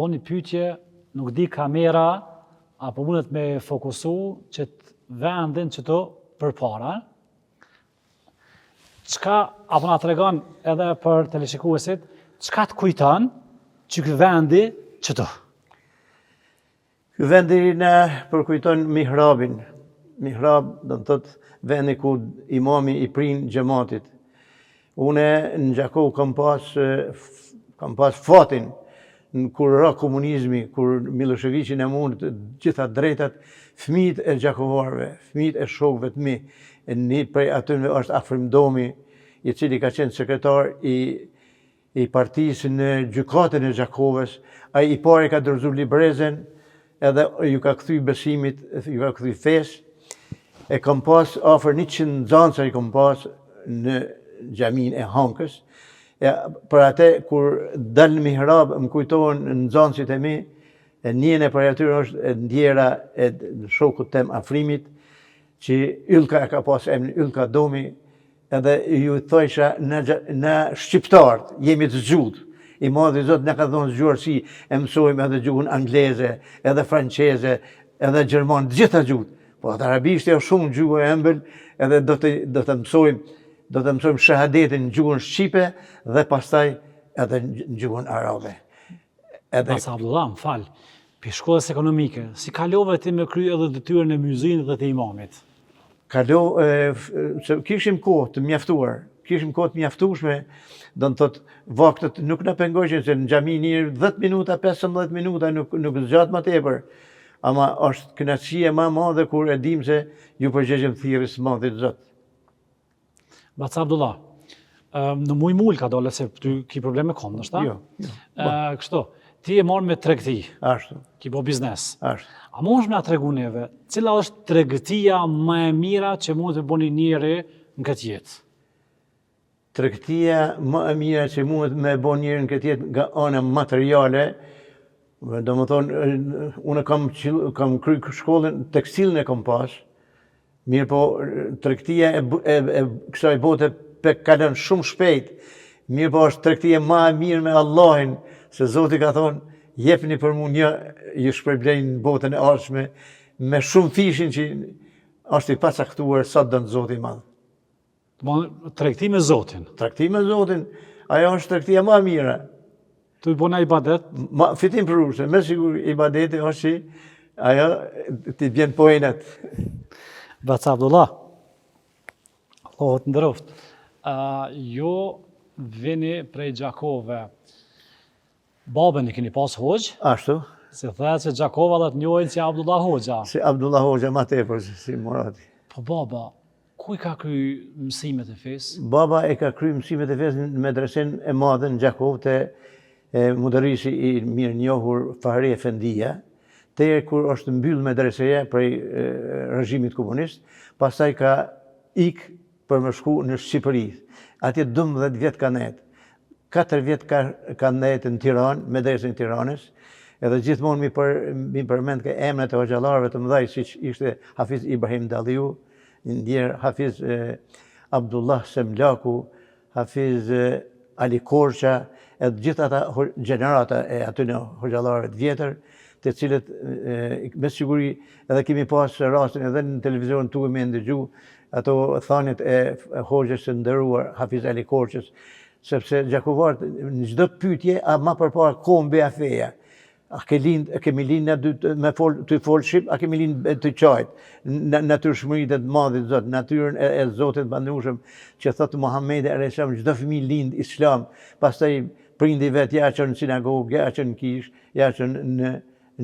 boni pyetje, nuk di kamera, apo mundet me fokusu që të vendin që të përpara. Çka, apo na tregon edhe për teleshikuesit, çka të kujton që ky vendi që të? Ky vendi na përkujton mihrabin. Mihrab do të thotë vendi ku imami i prin xhamatit. Une në Gjakov kam pas fatin kur ra komunizmi, kur Miloševiqi na mund të gjitha drejtat, fëmijët e gjakovarëve, fëmijët e shokëve të mi, një prej atyre është Afrim Domi, i cili ka qenë sekretar i partisë në gjykatën e Gjakovës, ai i pari ka dorëzuar librezen, edhe ju ka kthy besimit, ju ka kthy fesë. E kam pas afër 100 nxënësa i kam pas në xhamin e Hankës. Për atë kur dal në mihrab më kujtohen nxënësit e mi, njën e për atyre është e ndjera e shokut tem Afrimit, që Ylka e ka pas emrin Ylka Domi, edhe ju thojsha na shqiptarët jemi të zgjuar. I madhi Zot na ka dhënë zgjuarsi, e mësojmë edhe gjuhën angleze, edhe franceze, edhe gjerman, të gjitha gjuhët. Po atë arabisht është shumë gjuhë e ëmbël, edhe do të mësojmë shahadetin në gjuhën shqipe dhe pastaj edhe në gjuhën arabe. Pas Abdullah, më fal. Për shkollës ekonomike, si kalove ti me kry edhe detyrën e myzinit dhe të imamit? Kishim kohë të mjaftuar, kishim kohë të mjaftueshme, do të thotë vaktet nuk na pengojnë se në xhami një 10 minuta, 15 minuta nuk zgjat më tepër. Ama është kënaqësia më e madhe kur e dim se ju përgjigjem thirrjes së Madhit Zot. Bac Abdullah, në muj mul ka dole se ty ki probleme kom, nështë ta? Jo. Kështu, ti e marrë me tregti. Ashtu. Ki bo biznes. Ashtu. A mund me na tregu neve, cila është tregtia më e mira që mund të boni njëri në këtë jetë? Tregtia më e mira që mund me bën njëri në këtë jetë nga ana materiale, do më thonë, unë kam kry shkollën, tekstilën e kam pas, mirë po tregtia e kësaj bote kalon shumë shpejt, mirë po është tregtia më e mirë me Allahin, se Zoti ka thonë, jepni për mu një, ju shpërblejnë në botën e ardhshme, me shumë fishin që është i pacaktuar sa dënë Zoti i madh. Tregti me Zotin? Tregti me Zotin, ajo është tregtia më e mira. Tu i bona ibadet? Fitim për urse, me sigur ibadeti është që ajo t'i bjen pojnët. Bac Abdullah, Allahu të ndëroft, jo vini prej Gjakove, babën e keni pas hoxh? Ashtu. Se thëhet se Gjakova dhe të njohin si Abdullah Hoxha. Si Abdullah Hoxha ma tepër, si Murati. Po baba, ku i ka kry mësimet e fesë? Baba e ka kry mësimet e fesë në medresen e madhe në Gjakov të mudarrisi i mirë njohur Fahri Efendia, te kur është mbyll medreseja prej regjimit komunist, pastaj ka ik për më shku në Shqipëri. Atje 12 vjet ka net. 4 vjet ka net në Tiranë, medresën e Tiranës, edhe gjithmonë mi përmend ke emrat e hoxhallarëve të mëdhej, siç ishte Hafiz Ibrahim Dalliu, ndjer Hafiz Abdullah Semlaku, Hafiz Ali Korça, edhe gjithë ata gjenerata e atyre hoxhallarëve të vjetër, të cilët me siguri edhe kemi pas rastin edhe në televizion tu me ndëgju ato thanit e hoxhës së nderuar Hafiz Ali Korçës, sepse gjakovarët në çdo pyetje a më përpara kombe a feja. A kemi lind të fol shqip, a kemi lind të qajt, natyrshmëritë të madhit Zot, natyrën e Zotit bandueshëm, që thotë Muhamedi alayhis salam, çdo fëmijë lind islam, pastaj prindi vet ja çon në sinagogë, ja çon në kish, ja çon në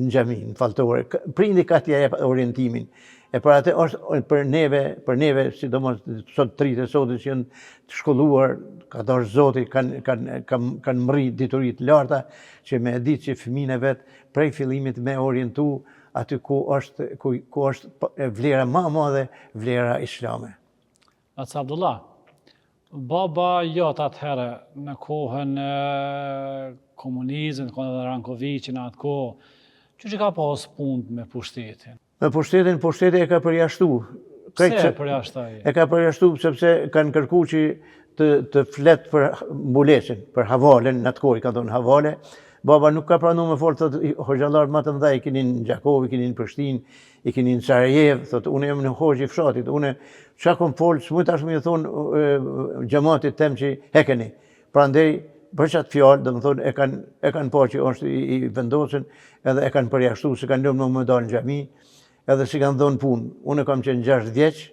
xhami, në faltore. Prindi ka t'ia jep orientimin. E për atë është për neve, sidomos sot tritë e sotit që janë të shkolluar, ka dashur Zoti, kanë mri dituri të larta, që me ditë që fëmijën e vet prej fillimit me orientu aty ku është vlera më e madhe, vlera islame. Bac Abdullah, baba jot atëherë në kohën e komunizmit, në kohën e Rankoviqit në atë kohë, që ka pas punë me pushtetin? Me pushteti e ka përjashtu. Pse përjashtoi? E ka përjashtu sepse kanë kërku që të flet për mbulesin, për havalen, në atë kohë i ka thonë havale, Baba nuk ka pranu me folë, thotë, hoxhallarët më të mëdha i keni në Gjakov, i keni në Prishtinë, i keni në Sarajev, thotë, unë jam në hoxh i fshatit, unë çka kom folë, s'mund tash më thonë xhamatit tem që hekeni. Prandaj për çat fjalë, domethënë e kanë pa që është i vendosur, edhe e kanë përjashtuar se kanë lënë më dalë në xhami, edhe si kanë dhënë punë. Unë kam qenë 6 vjeç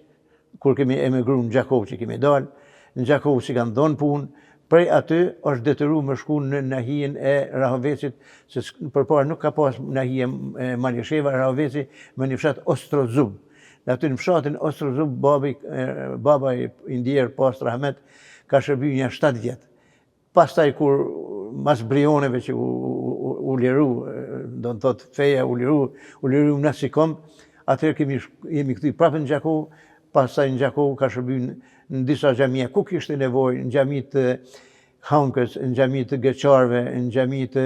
kur kemi emigruar në Gjakov që kemi dalë, në Gjakov si kanë dhënë punë. Prej aty është detyruar me shku në nahijen e Rahovecit, se përpara nuk ka pas nahije Malisheva, Rahoveci, me një fshat Ostrozub. Dhe aty në fshatin Ostrozub, baba i ndjerë Pastor Ahmet, ka shërby një 7 vjet. Pastaj kur mas brioneve që u liru, do në thotë feja u liru në Sikom, atëherë jemi këty prapë në Gjakov, pastaj në Gjakov ka shërby në disa xhamia ku kishte nevojë, në xhamit të Hankës, në xhamit të Geçarve, në xhamit të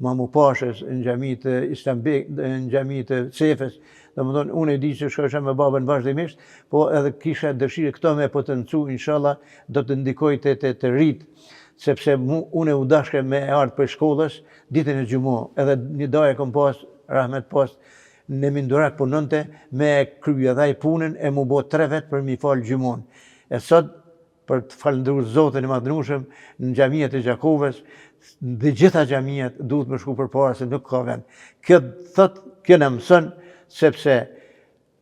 Mamupashës, në xhamit të Islambek, në xhamit të Cefes. Domethënë unë e di që shkoja me babën vazhdimisht, po edhe kisha dëshirë këto me potencu, inshallah do të ndikoj të rit, sepse unë u dashke me ardhë për shkollës ditën e gjumo, edhe një daje kom pas, rahmet pas, në Mindurak punonte me kryja dhaj punën e mu bo 3 vetë për mi falë gjumon. E sot, për të falëndruar Zotin e Madhnushëm, në xhamiat e Gjakovës, dhe gjitha xhamiat duhet me shku përpara se nuk ka vend. Kjo na mëson sepse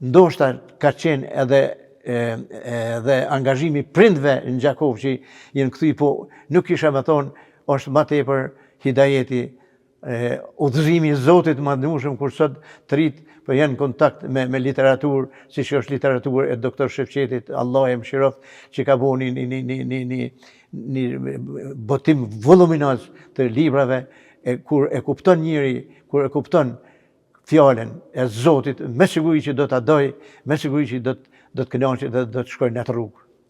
ndoshta ka qenë edhe angazhimi prindve në Gjakov që jenë këthy, po nuk kisha me thonë, është ma tepër hidajeti, udhëzimi i Zotit Madhnushëm, kur sot të rit për janë në kontakt me literaturë, si që është literaturë e doktor Shefqetit, Allah e mëshiroft, që ka bo një botim voluminaz të librave, kur e kupton njëri, kur e kupton fjallën e Zotit, me siguri që do të adoj, me siguri që do të kënaqet dhe do të shkojnë në atë rrugë.